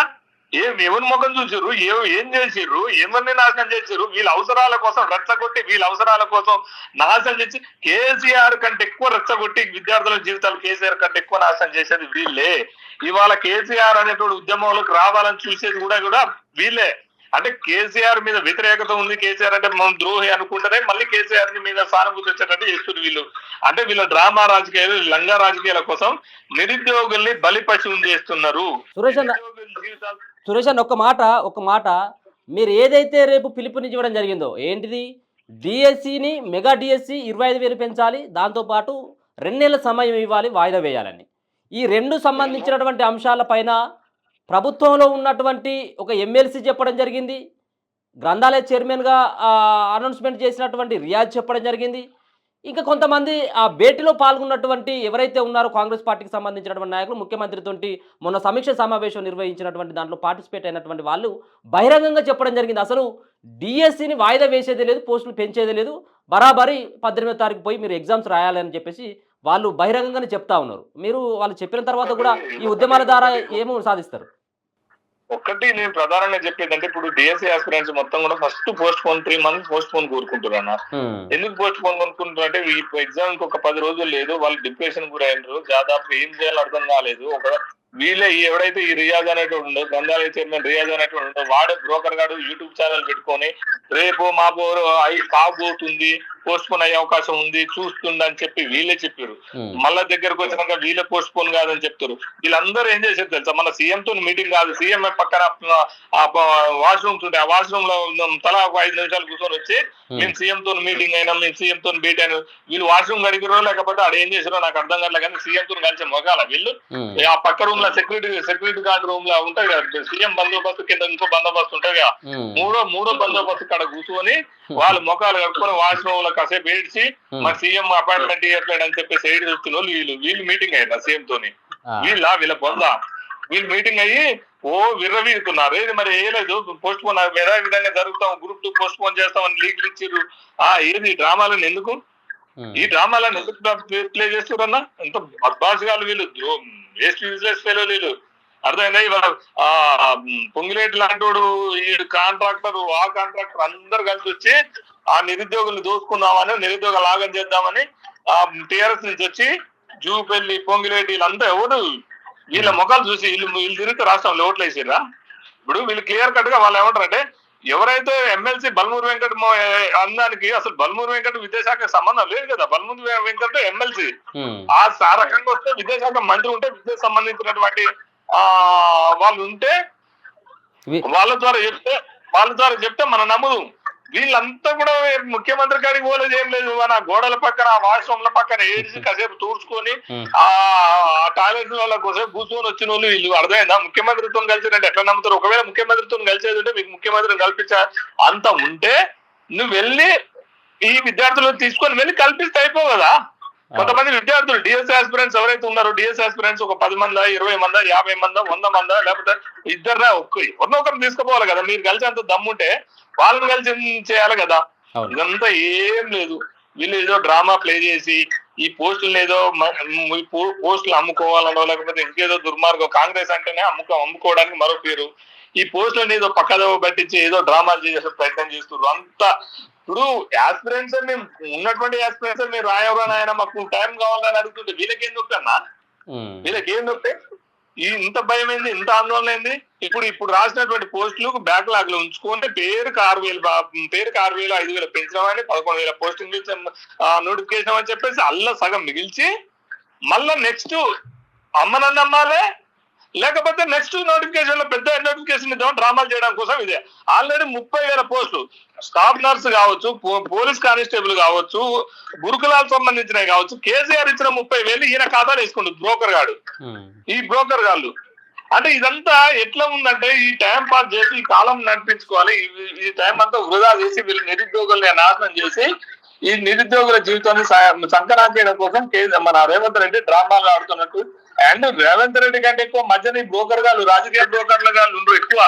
ఎవరి ముఖం చూసిర్రు, ఏం చేసిర్రు, ఎవరిని నాశనం చేసిర్రు? వీళ్ళ అవసరాల కోసం రెచ్చగొట్టి, వీళ్ళ అవసరాల కోసం నాశనం చేసి కేసీఆర్ కంటే ఎక్కువ రెచ్చగొట్టి విద్యార్థుల జీవితాలు కేసీఆర్ కంటే ఎక్కువ నాశనం చేసేది వీళ్ళే. ఇవాళ కేసీఆర్ అనేటువంటి ఉద్యమంలోకి రావాలని చూసేది కూడా వీళ్ళే. అంటే కేసీఆర్ మీద వ్యతిరేకత ఉంది, కేసీఆర్ అంటే మనం ద్రోహి అనుకుంటేనే మళ్ళీ కేసీఆర్ మీద సానుభూతి వచ్చేటట్టు చేస్తున్నారు వీళ్ళు. అంటే వీళ్ళ డ్రామా రాజకీయాలు, లంగా రాజకీయాల కోసం నిరుద్యోగుల్ని బలిపశువులు చేస్తున్నారు. సురేష్ అన్న ఒక మాట మీరు ఏదైతే రేపు పిలుపునివ్వడం జరిగిందో ఏంటిది, డిఎస్సిని మెగా డిఎస్సి 25,000 పెంచాలి, దాంతోపాటు 2 నెలల సమయం ఇవ్వాలి, వాయిదా వేయాలని, ఈ రెండు సంబంధించినటువంటి అంశాలపైన ప్రభుత్వంలో ఉన్నటువంటి ఒక ఎమ్మెల్సీ చెప్పడం జరిగింది, గ్రంథాలయ చైర్మన్గా అనౌన్స్మెంట్ చేసినటువంటి రియాజ్ చెప్పడం జరిగింది, ఇంకా కొంతమంది ఆ భేటీలో పాల్గొన్నటువంటి ఎవరైతే ఉన్నారో కాంగ్రెస్ పార్టీకి సంబంధించినటువంటి నాయకులు ముఖ్యమంత్రితో మొన్న సమీక్ష సమావేశం నిర్వహించినటువంటి దాంట్లో పార్టిసిపేట్ అయినటువంటి వాళ్ళు బహిరంగంగా చెప్పడం జరిగింది, అసలు డిఎస్సిని వాయిదా వేసేది లేదు, పోస్టులు పెంచేది లేదు, బరాబరి 18వ తారీఖు పోయి మీరు ఎగ్జామ్స్ రాయాలని చెప్పేసి వాళ్ళు బహిరంగంగానే చెప్తా ఉన్నారు. మీరు వాళ్ళు చెప్పిన తర్వాత కూడా ఈ ఉద్యమాల ద్వారా ఏమో సాధిస్తారు? ఒక్కటి నేను ప్రధానంగా చెప్పేది అంటే ఇప్పుడు డిఎస్సీ ఆస్పిరెంట్స్ మొత్తం కూడా first post phone 3 months post phone కోరుకుంటున్నారు అన్న. ఎందుకు పోస్ట్ పోన్ కొనుక్కుంటున్నారు అంటే ఈ ఎగ్జామ్ కి ఒక 10 రోజులు లేదు, వాళ్ళు డిప్రెషన్ గురైనరు, దాదాపు ఏం చేయాలో అర్థం కాలేదు. వీళ్ళే ఎవడైతే ఈ రియాజ్ అనేటువంటి ఉండో, గ్రంథాలయ చైర్మన్ రియాజ్ అనేటువంటి ఉండో, వాడే బ్రోకర్ గాడు యూట్యూబ్ ఛానల్ పెట్టుకొని రేపు మాపో కాబోతుంది, పోస్ట్ పోన్ అయ్యే అవకాశం ఉంది, చూస్తుంది అని చెప్పి వీళ్ళే చెప్పారు. మళ్ళా దగ్గరకు వచ్చినాక వీళ్ళే పోస్ట్ పోన్ కాదని చెప్తారు. వీళ్ళందరూ ఏం చేశారు తెలుసా, మన సీఎం తో మీటింగ్ కాదు, సీఎం పక్కన వాష్రూమ్స్ ఉంటాయి, ఆ వాష్రూమ్ లో తలా 5 నిమిషాలు కూర్చొని వచ్చి మేము సీఎం తో మీటింగ్ అయినా, మేము సీఎం తో భేటీ అయినా, వీళ్ళు వాష్రూమ్ గడిగిరో లేకపోతే ఆడ ఏం చేసారో నాకు అర్థం కావట్లేదు, కానీ సీఎం తో కలిసి మొగాల వీళ్ళు ఆ పక్క రూమ్ లో సెక్యూరిటీ గార్డ్ రూమ్ లో ఉంటాయి కదా, సీఎం బందోబస్తు కింద ఇంకో బందోబస్తు ఉంటాయి కదా, మూడో బందోబస్తు కాడ కూర్చొని వాళ్ళు మొఖాలు కట్టుకొని వాష్రూమ్ లో కాసేపు ఏడ్చి మా సీఎం అపాయింట్మెంట్ ఇవ్వట్లేదు అని చెప్పి సైడ్ చూస్తున్న వీళ్ళు మీటింగ్ అయ్యారు సీఎం తోని. వీళ్ళ బొంద వీళ్ళు మీటింగ్ అయ్యి విర్రవీరుతున్నారు. ఏది మరి వేయలేదు, పోస్ట్ పోన్ వేరే విధంగా జరుగుతాం, గ్రూప్ 2 పోస్ట్ పోన్ చేస్తామని లీకులు ఇచ్చారు. ఏది డ్రామాలను ఎందుకు, ఈ డ్రామాలను ఎందుకు ప్లే చేస్తారన్నా? ఎంత బద్మాషుగాలు వీళ్ళు, వేస్ట్ యూజ్లెస్ ఫెలో వీళ్ళు. అర్థమైందా? ఇవాళ పొంగిలేటి లాంటోడు, ఈ కాంట్రాక్టర్, ఆ కాంట్రాక్టర్ అందరు కలిసి వచ్చి ఆ నిరుద్యోగుల్ని దోసుకుందామని, నిరుద్యోగ లాగం చేద్దామని టిఆర్ఎస్ నుంచి వచ్చి జూపల్లి, పొంగిలేటి వీళ్ళంతా ఎవరు వీళ్ళ ముఖాలు చూసి వీళ్ళు తిరిగితే రాష్ట్రంలో ఓట్లు వేసిర్రా? ఇప్పుడు వీళ్ళు క్లియర్ కట్ గా వాళ్ళు ఏమంటారంటే, ఎవరైతే ఎమ్మెల్సీ బల్మూరి వెంకట అందానికి అసలు బల్మూరి వెంకట విద్యాశాఖ సంబంధం లేదు కదా, బల్మూరి వెంకట ఎమ్మెల్సీ. ఆ రకంగా వస్తే విద్యాశాఖ మంత్రి ఉంటే, విద్యకు సంబంధించినటువంటి వాళ్ళు ఉంటే వాళ్ళ ద్వారా చెప్తే మన నమ్ముదు. వీళ్ళంతా కూడా ముఖ్యమంత్రి కాడికి పోలేదు, ఏం లేదు, మన గోడల పక్కన, వాష్రూమ్ల పక్కన ఏడిసి కాసేపు తూడ్చుకొని ఆ టాయిలెట్ వాళ్ళ కోసం కూర్చొని వచ్చిన వాళ్ళు వీళ్ళు. అర్థమైందా? ముఖ్యమంత్రితో కలిసినట్టు ఎట్లా నమ్ముతారు? ఒకవేళ ముఖ్యమంత్రితో కలిసేది ఉంటే, మీకు ముఖ్యమంత్రిని కల్పించా అంత ఉంటే నువ్వు వెళ్ళి ఈ విద్యార్థులను తీసుకొని వెళ్ళి కల్పిస్తే అయిపోవు కదా. కొంతమంది విద్యార్థులు డిఎస్ ఆస్పిరెంట్స్ ఎవరైతే ఉన్నారో, డిఎస్ ఆస్పిరెంట్స్ ఒక 10 మందా, 20 మందా, 50 మందా, 100 మందా, లేకపోతే ఇద్దరునా ఒకరిని తీసుకుపోవాలి కదా. మీరు కలిసి అంత దమ్ముంటే వాళ్ళని కలిసి చేయాలి కదా. ఇదంతా ఏం లేదు, వీళ్ళు ఏదో డ్రామా ప్లే చేసి ఈ పోస్టులను ఏదో పోస్టులు అమ్ముకోవాలనో, లేకపోతే ఇంకేదో దుర్మార్గం. కాంగ్రెస్ అంటేనే అమ్ముకోవడానికి మరో పేరు. ఈ పోస్టులను ఏదో పక్కదో పట్టించి ఏదో డ్రామాలు చేసే ప్రయత్నం చేస్తున్నారు అంతా. ఇప్పుడు యాస్పిరెంట్స్ మేము ఉన్నటువంటి యాస్పిరెంట్స్ మీరు రాయవరా ఆయన మాకు టైం కావాలని అడుగుతుంటే వీళ్ళకేం నొప్పన్నా? వీళ్ళకేం నొప్పి? ఇంత భయం ఏంది, ఇంత ఆందోళన ఏంది? ఇప్పుడు రాసినటువంటి పోస్టులు బ్యాక్లాగ్ లో ఉంచుకుంటే పేరుకి 6,000 5,000 పెంచడం, 11,000 పోస్టింగ్ నోటిఫికేషన్ అని చెప్పేసి అల్ల సగం మిగిల్చి మళ్ళా నెక్స్ట్ అమ్మనన్న అమ్మాలే, లేకపోతే నెక్స్ట్ నోటిఫికేషన్ లో పెద్ద నోటిఫికేషన్ ఇద్దాం డ్రామాలు చేయడం కోసం. ఇదే ఆల్రెడీ 30,000 పోస్టులు స్టాఫ్ నర్స్ కావచ్చు, పోలీస్ కానిస్టేబుల్ కావచ్చు, గురుకులాలకు సంబంధించినవి కావచ్చు, కేసీఆర్ ఇచ్చిన 30,000 ఈయన ఖాతాలు వేసుకుంటుంది బ్రోకర్ గాడు. ఈ బ్రోకర్ గాళ్ళు అంటే ఇదంతా ఎట్లా ఉందంటే, ఈ టైం పాస్ చేసి ఈ కాలం నడిపించుకోవాలి, ఈ టైం అంతా వృధా చేసి వీళ్ళు నిరుద్యోగుల్ని నాశనం చేసి ఈ నిరుద్యోగుల జీవితాన్ని సంకరాంతి చేయడం కోసం మన రేవంత్ రెడ్డి డ్రామాలు ఆడుతున్నట్టు అండ్ రేవంత్ రెడ్డి కంటే ఎక్కువ మధ్యన బ్రోకర్ గాళ్ళు, రాజకీయ బ్రోకర్ల గాళ్ళు ఉండరు ఎక్కువ.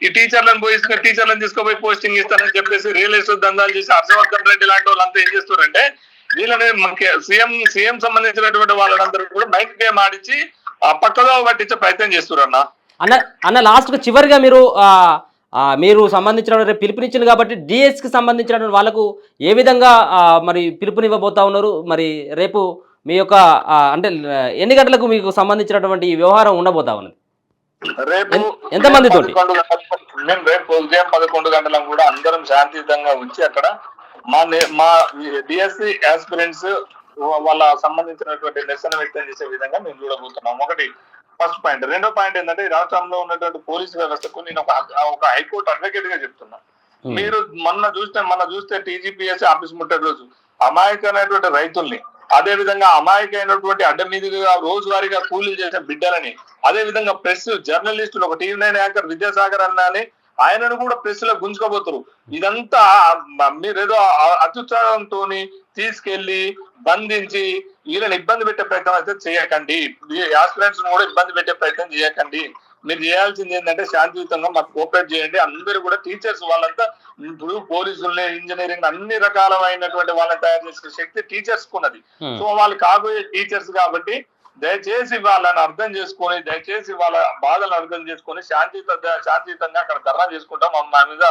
ఈ టీచర్లను టీచర్లను తీసుకుపోయి పోస్టింగ్ ఇస్తానని చెప్పేసి రియల్ ఎస్టేట్ దందాలు చేసి హర్షవర్ధన్ రెడ్డి లాంటి వాళ్ళంతా ఏం చేస్తారంటే వీళ్ళని సీఎం సంబంధించినటువంటి వాళ్ళందరూ కూడా మైక్ గేమ్ ఆడిచి పక్కదో పట్టించే ప్రయత్నం చేస్తున్నారు అన్న లాస్ట్గా చివరిగా మీరు సంబంధించిన పిలుపునిచ్చింది కాబట్టి డిఎస్కి సంబంధించిన వాళ్ళకు ఏ విధంగా మరి పిలుపునివ్వబోతా ఉన్నారు? మరి రేపు మీ యొక్క అంటే ఎన్ని గంటలకు మీకు సంబంధించినటువంటి ఈ వ్యవహారం ఉండబోతా ఉన్నది? రేపు ఎంతమందితో? మేము రేపు ఉదయం 11 గంటలకు కూడా అందరం శాంతియుతంగా వచ్చి అక్కడ మా డిఎస్సి ఆస్పిరెంట్స్ వాళ్ళ సంబంధించినటువంటి నిరసన వ్యక్తం చేసే విధంగా మేము చూడబోతున్నాం. ఒకటి ఫస్ట్ పాయింట్. రెండో పాయింట్ ఏంటంటే ఈ రాష్ట్రంలో ఉన్నటువంటి పోలీసు వ్యవస్థకు నేను ఒక హైకోర్టు అడ్వకేట్ గా చెప్తున్నా. మీరు మొన్న చూస్తే టీజీపీఎస్ ఆఫీస్ ముట్టే రోజు అమాయకమైనటువంటి రైతుల్ని, అదే విధంగా అమాయకమైనటువంటి అడ్డమీదిగా రోజువారీగా కూలీలు చేసే బిడ్డలని, అదే విధంగా ప్రెస్ జర్నలిస్టులు, ఒక టీవీ 9 యాంకర్ విద్యాసాగర్ అన్నని ఆయనను కూడా ప్రెస్ లో గుంజుకోబోతారు. ఇదంతా మీరేదో అత్యుత్సాహంతో తీసుకెళ్లి బంధించి వీళ్ళని ఇబ్బంది పెట్టే ప్రయత్నం అయితే చేయకండి. ఆస్పిరెంట్స్ కూడా ఇబ్బంది పెట్టే ప్రయత్నం చేయకండి. మీరు చేయాల్సింది ఏంటంటే శాంతియుతంగా మాకు కోఆపరేట్ చేయండి. అందరూ కూడా టీచర్స్ వాళ్ళంతా ఇప్పుడు పోలీసుల్ని, ఇంజనీరింగ్ అన్ని రకాలైనటువంటి వాళ్ళని తయారు చేసే శక్తి టీచర్స్ కున్నది. సో వాళ్ళు కాబోయే టీచర్స్ కాబట్టి దయచేసి వాళ్ళని అర్థం చేసుకొని, దయచేసి వాళ్ళ బాధలను అర్థం చేసుకొని శాంతియుతంగా అక్కడ ధర్నా చేసుకుంటాం. మా మీద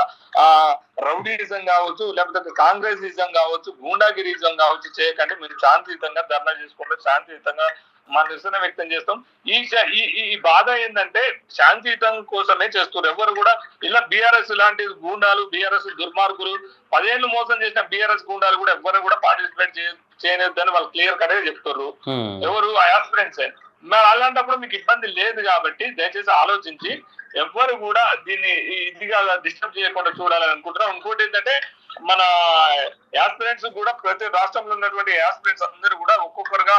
రౌడీయిజం కావచ్చు, లేకపోతే కాంగ్రెసిజం కావచ్చు, గూండాగిరిజం కావచ్చు చేయకండి. మీరు శాంతియుతంగా ధర్నా చేసుకుంటే శాంతియుతంగా మా నిరసన వ్యక్తం చేస్తాం. ఈ బాధ ఏంటంటే శాంతియుతం కోసమే చేస్తారు. ఎవరు కూడా ఇలా బీఆర్ఎస్ లాంటి గూండాలు, బీఆర్ఎస్ దుర్మార్గులు, 10 ఏళ్ళు మోసం చేసిన బీఆర్ఎస్ గూండాలు కూడా ఎవరు కూడా పార్టిసిపేట్ చేయలేదని వాళ్ళు క్లియర్ కట్ గా చెప్తారు. ఎవరు ఆస్పిరెంట్స్. మరి అలాంటప్పుడు మీకు ఇబ్బంది లేదు కాబట్టి దయచేసి ఆలోచించి ఎవ్వరు కూడా దీన్ని ఇదిగా డిస్టర్బ్ చేయకుండా చూడాలని అనుకుంటున్నాం. ఇంకోటి ఏంటంటే మన యాస్పిరెంట్స్ కూడా ప్రతి రాష్ట్రంలో ఉన్నటువంటి యాస్పిరెంట్స్ అందరూ కూడా ఒక్కొక్కరుగా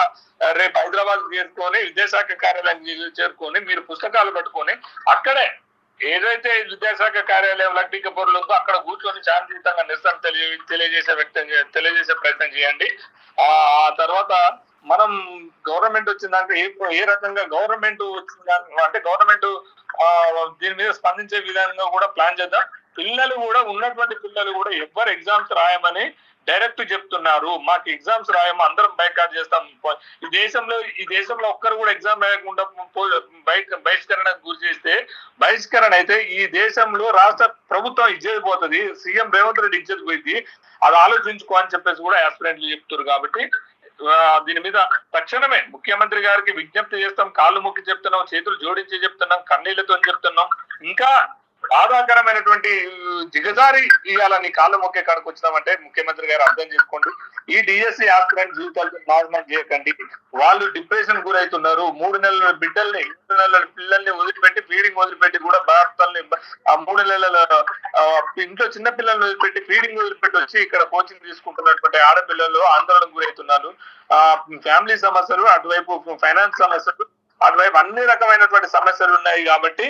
రేపు హైదరాబాద్ చేరుకొని విద్యాశాఖ కార్యాలయం చేరుకొని మీరు పుస్తకాలు పట్టుకొని అక్కడే ఏదైతే విద్యాశాఖ కార్యాలయం లక్టీ కపూర్లు ఉందో అక్కడ కూర్చొని శాంతియుతంగా నిరసన తెలియజేసే ప్రయత్నం చేయండి. ఆ తర్వాత మనం గవర్నమెంట్ వచ్చిందాక ఏ రకంగా గవర్నమెంట్ వచ్చిందాక అంటే గవర్నమెంట్ దీని మీద స్పందించే విధంగా కూడా ప్లాన్ చేద్దాం. పిల్లలు కూడా ఉన్నటువంటి పిల్లలు కూడా ఎవ్వరు ఎగ్జామ్స్ రాయమని డైరెక్ట్ చెప్తున్నారు. మాకు ఎగ్జామ్స్ రాయమో అందరం బైకాట్ చేస్తాం. ఈ దేశంలో ఒక్కరు కూడా ఎగ్జామ్ రాయకుండా బహిష్కరణకు గురి చేస్తే బహిష్కరణ అయితే ఈ దేశంలో రాష్ట్ర ప్రభుత్వం ఇజ్జత్ పోతుంది, సీఎం రేవంత్ రెడ్డి ఇజ్జత్ పోయింది. అది ఆలోచించుకో అని చెప్పేసి కూడా యాస్పిరెంట్లు చెప్తారు. కాబట్టి దీని మీద తక్షణమే ముఖ్యమంత్రి గారికి విజ్ఞప్తి చేస్తాం. కాళ్ళు మొక్కి చెప్తున్నాం, చేతులు జోడించి చెప్తున్నాం, కన్నీళ్లతో చెప్తున్నాం. ఇంకా బాధాకరమైనటువంటి దిగజారి ఇవ్వాలని కాళ్ళు మొక్కే కాడికి వచ్చినామంటే ముఖ్యమంత్రి గారు అర్థం చేసుకోండి. ఈ డిఎస్సి ఆస్పిరెంట్ జీవితాలతో నాశనం చేయకండి. వాళ్ళు డిప్రెషన్ గురవుతున్నారు. 3 నెలల బిడ్డల్ని, 3 నెలల పిల్లల్ని వదిలిపెట్టి, ఫీడింగ్ వదిలిపెట్టి కూడా భర్తల్ని, ఆ 3 నెలల ఇంట్లో చిన్న పిల్లల్ని వదిలిపెట్టి, ఫీడింగ్ వదిలిపెట్టి వచ్చి ఇక్కడ కోచింగ్ తీసుకుంటున్నటువంటి ఆడపిల్లలు ఆందోళనకు గురవుతున్నారు. ఫ్యామిలీ సమస్యలు, అటువైపు ఫైనాన్స్ సమస్యలు, అటువైపు అన్ని రకమైనటువంటి సమస్యలు ఉన్నాయి. కాబట్టి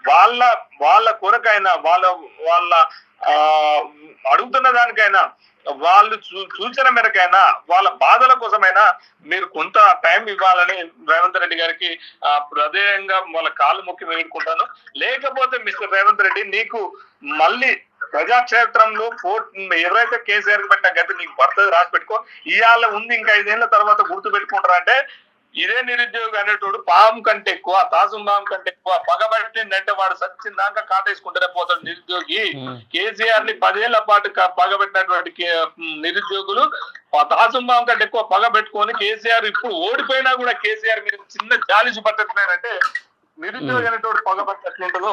వాళ్ళ కొరకైనా వాళ్ళ అడుగుతున్న దానికైనా వాళ్ళు సూచన మేరకైనా వాళ్ళ బాధల కోసమైనా మీరు కొంత టైం ఇవ్వాలని రేవంత్ రెడ్డి గారికి ప్రధేయంగా వాళ్ళ కాళ్ళు మొక్కి వేడుకుంటాను. లేకపోతే మిస్టర్ రేవంత్ రెడ్డి నీకు మళ్ళీ ప్రజాక్షేత్రంలో ఎవరైతే కేసీఆర్ పెట్టిన గతి నీకు పడుతుంది, రాసి పెట్టుకో. ఇవాళ ఉంది, ఇంకా 5 ఏళ్ల తర్వాత గుర్తు పెట్టుకుంటారా అంటే ఇదే నిరుద్యోగి అనేటోడు పాము కంటే ఎక్కువ, తాసుంబాం కంటే ఎక్కువ పగబట్టిందంటే వాడు సచ్చిందాకా కాటేసుకుంటూనే పోతాడు నిరుద్యోగి. కేసీఆర్ ని 10 ఏళ్ల పాటు పగబెట్టినటువంటి నిరుద్యోగులు తాసుంబాం కంటే ఎక్కువ పగబెట్టుకొని కేసీఆర్ ఇప్పుడు ఓడిపోయినా కూడా కేసీఆర్ మీద చిన్న జాలి చూపట్లేరంటే నిరుద్యోగి అనేటోడు పగబట్టినట్లుంటుందో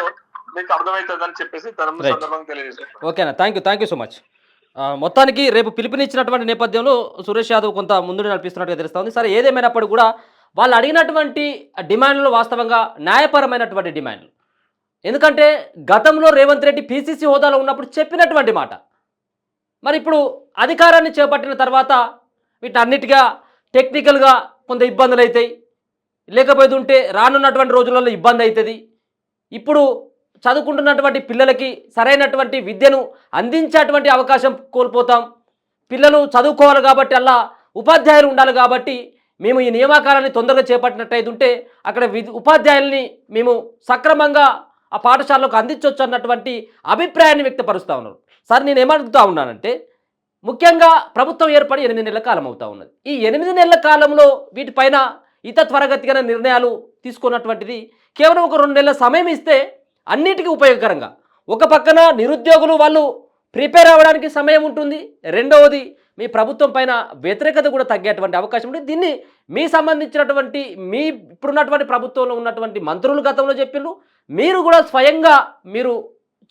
మీకు అర్థమవుతుందని చెప్పేసి సందర్భంగా తెలియజేస్తాను. ఓకేనా, థ్యాంక్ యూ సో మచ్. మొత్తానికి రేపు పిలుపునిచ్చినటువంటి నేపథ్యంలో సురేష్ యాదవ్ కొంత ముందు నడిపిస్తున్నట్టుగా తెలుస్తుంది. సరే, ఏదేమైనప్పుడు కూడా వాళ్ళు అడిగినటువంటి డిమాండ్లు వాస్తవంగా న్యాయపరమైనటువంటి డిమాండ్లు. ఎందుకంటే గతంలో రేవంత్ రెడ్డి పిసిసి హోదాలో ఉన్నప్పుడు చెప్పినటువంటి మాట, మరి ఇప్పుడు అధికారాన్ని చేపట్టిన తర్వాత వీటన్నిటిగా టెక్నికల్గా కొంత ఇబ్బందులు అవుతాయి, లేకపోతే ఉంటే రానున్నటువంటి రోజులలో ఇబ్బంది అవుతుంది. ఇప్పుడు చదువుకుంటున్నటువంటి పిల్లలకి సరైనటువంటి విద్యను అందించేటువంటి అవకాశం కోల్పోతాం. పిల్లలు చదువుకోవాలి కాబట్టి అలా ఉపాధ్యాయులు ఉండాలి కాబట్టి మేము ఈ నియామకాలని తొందరగా చేపట్టినట్టయితే ఉంటే అక్కడ ఉపాధ్యాయుల్ని మేము సక్రమంగా ఆ పాఠశాలకు అందించవచ్చు అన్నటువంటి అభిప్రాయాన్ని వ్యక్తపరుస్తూ ఉన్నారు. సార్ నేను ఏమడుగుతా ఉన్నానంటే ముఖ్యంగా ప్రభుత్వం ఏర్పడి 8 నెలల కాలం అవుతా ఉన్నది. ఈ 8 నెలల కాలంలో వీటిపైన త్వరగతిగా నిర్ణయాలు తీసుకున్నటువంటిది కేవలం ఒక 2 నెలల సమయం ఇస్తే అన్నిటికీ ఉపయోగకరంగా, ఒక పక్కన నిరుద్యోగులు వాళ్ళు ప్రిపేర్ అవ్వడానికి సమయం ఉంటుంది, రెండవది మీ ప్రభుత్వం పైన వ్యతిరేకత కూడా తగ్గేటువంటి అవకాశం ఉంటుంది. దీన్ని మీ సంబంధించినటువంటి మీ ఇప్పుడున్నటువంటి ప్రభుత్వంలో ఉన్నటువంటి మంత్రులు గతంలో చెప్పిండ్రు, మీరు కూడా స్వయంగా మీరు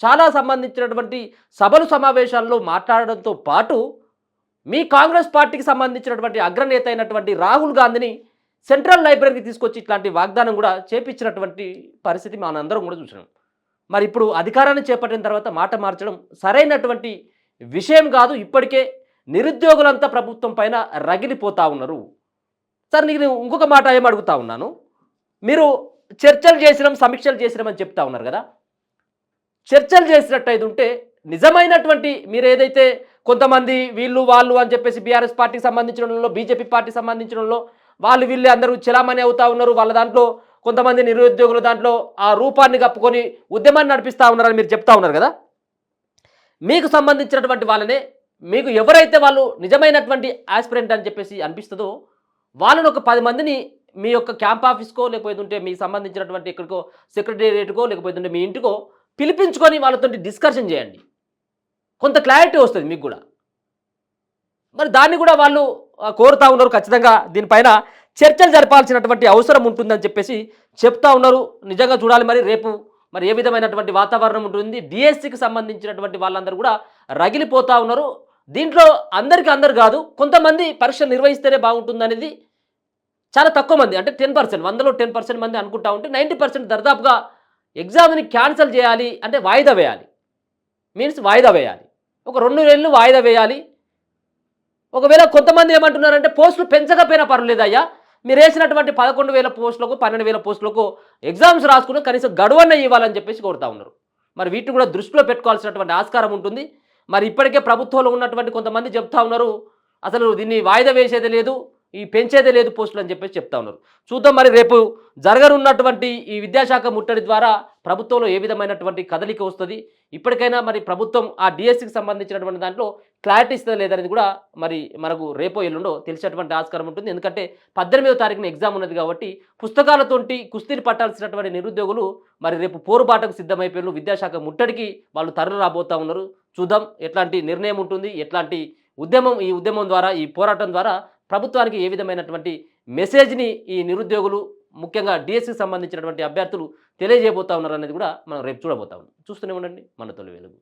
చాలా సంబంధించినటువంటి సభలు సమావేశాల్లో మాట్లాడడంతో పాటు మీ కాంగ్రెస్ పార్టీకి సంబంధించినటువంటి అగ్రనేత అయినటువంటి రాహుల్ గాంధీని సెంట్రల్ లైబ్రరీకి తీసుకొచ్చి ఇట్లాంటి వాగ్దానం కూడా చేపించినటువంటి పరిస్థితి మనందరం కూడా చూసినాం. మరి ఇప్పుడు అధికారాన్ని చేపట్టిన తర్వాత మాట మార్చడం సరైనటువంటి విషయం కాదు. ఇప్పటికే నిరుద్యోగులంతా ప్రభుత్వం పైన రగిలిపోతూ ఉన్నారు. సార్ నీకు ఇంకొక మాట ఏం అడుగుతా ఉన్నాను, మీరు చర్చలు చేసినాం సమీక్షలు చేసినామని చెప్తా ఉన్నారు కదా, చర్చలు చేసినట్టయితే ఉంటే నిజమైనటువంటి మీరు ఏదైతే కొంతమంది వీళ్ళు వాళ్ళు అని చెప్పేసి బీఆర్ఎస్ పార్టీకి సంబంధించిన బీజేపీ పార్టీకి సంబంధించిన వాళ్ళు వీళ్ళు అందరూ చలామణి అవుతా ఉన్నారు, వాళ్ళ దాంట్లో కొంతమంది నిరుద్యోగులు దాంట్లో ఆ రూపాన్ని కప్పుకొని ఉద్యమాన్ని నడిపిస్తూ ఉన్నారని మీరు చెప్తా ఉన్నారు కదా, మీకు సంబంధించినటువంటి వాళ్ళనే మీకు ఎవరైతే వాళ్ళు నిజమైనటువంటి ఆస్పిరెంట్ అని చెప్పేసి అనిపిస్తుందో వాళ్ళని ఒక 10 మందిని మీ యొక్క క్యాంప్ ఆఫీస్కో లేకపోతే మీకు సంబంధించినటువంటి ఎక్కడికో సెక్రటేరియట్కో లేకపోతే మీ ఇంటికో పిలిపించుకొని వాళ్ళతో డిస్కషన్ చేయండి, కొంత క్లారిటీ వస్తుంది మీకు కూడా. మరి దాన్ని కూడా వాళ్ళు కోరుతా ఉన్నారు, ఖచ్చితంగా దీనిపైన చర్చలు జరపాల్సినటువంటి అవసరం ఉంటుందని చెప్పేసి చెప్తా ఉన్నారు. నిజంగా చూడాలి మరి రేపు మరి ఏ విధమైనటువంటి వాతావరణం ఉంటుంది. డిఎస్సికి సంబంధించినటువంటి వాళ్ళందరూ కూడా రగిలిపోతూ ఉన్నారు. దీంట్లో అందరు కాదు, కొంతమంది పరీక్ష నిర్వహిస్తేనే బాగుంటుంది అనేది చాలా తక్కువ మంది, అంటే 10%, 100లో 10% మంది అనుకుంటా ఉంటే 90% దర్దాపుగా ఎగ్జామ్ని క్యాన్సిల్ చేయాలి అంటే వాయిదా వేయాలి, మీన్స్ వాయిదా వేయాలి, ఒక 2 నెలలు వాయిదా వేయాలి. ఒకవేళ కొంతమంది ఏమంటున్నారంటే పోస్టులు పెంచకపోయినా పర్లేదయ్యా, మీరు వేసినటువంటి 11,000 పోస్టులకు 12,000 పోస్టులకు ఎగ్జామ్స్ రాసుకుని కనీసం గడువన్న ఇవ్వాలని చెప్పేసి కోరుతా ఉన్నారు. మరి వీటిని కూడా దృష్టిలో పెట్టుకోవాల్సినటువంటి ఆస్కారం ఉంటుంది. మరి ఇప్పటికే ప్రభుత్వంలో ఉన్నటువంటి కొంతమంది చెప్తా ఉన్నారు అసలు దీన్ని వాయిదా వేసేదే లేదు, ఈ పెంచేదే లేదు పోస్టులు అని చెప్పేసి చెప్తా ఉన్నారు. చూద్దాం మరి రేపు జరగనున్నటువంటి ఈ విద్యాశాఖ ముట్టడి ద్వారా ప్రభుత్వంలో ఏ విధమైనటువంటి కదలిక వస్తుంది. ఇప్పటికైనా మరి ప్రభుత్వం ఆ డిఎస్సికి సంబంధించినటువంటి దాంట్లో క్లారిటీ ఇస్తుందా లేదనేది కూడా మరి మనకు రేపో ఎల్లుండో తెలిసేటువంటి ఆస్కారం ఉంటుంది. ఎందుకంటే 18వ తారీఖున ఎగ్జామ్ ఉన్నది కాబట్టి పుస్తకాలతోటి కుస్తీని పట్టాల్సినటువంటి నిరుద్యోగులు మరి రేపు పోరుబాటకు సిద్ధమైపోయారు. విద్యాశాఖ ముట్టడికి వాళ్ళు తరలి రాబోతూ ఉన్నారు. చూద్దాం ఎట్లాంటి నిర్ణయం ఉంటుంది, ఎట్లాంటి ఉద్యమం, ఈ ఉద్యమం ద్వారా ఈ పోరాటం ద్వారా ప్రభుత్వానికి ఏ విధమైనటువంటి మెసేజ్ని ఈ నిరుద్యోగులు ముఖ్యంగా డిఎస్సికి సంబంధించినటువంటి అభ్యర్థులు తెలియజేయబోతా ఉన్నారు అనేది కూడా మనం రేపు చూడబోతా ఉన్నాం. చూస్తూనే ఉండండి మన తొలి వెలుగు.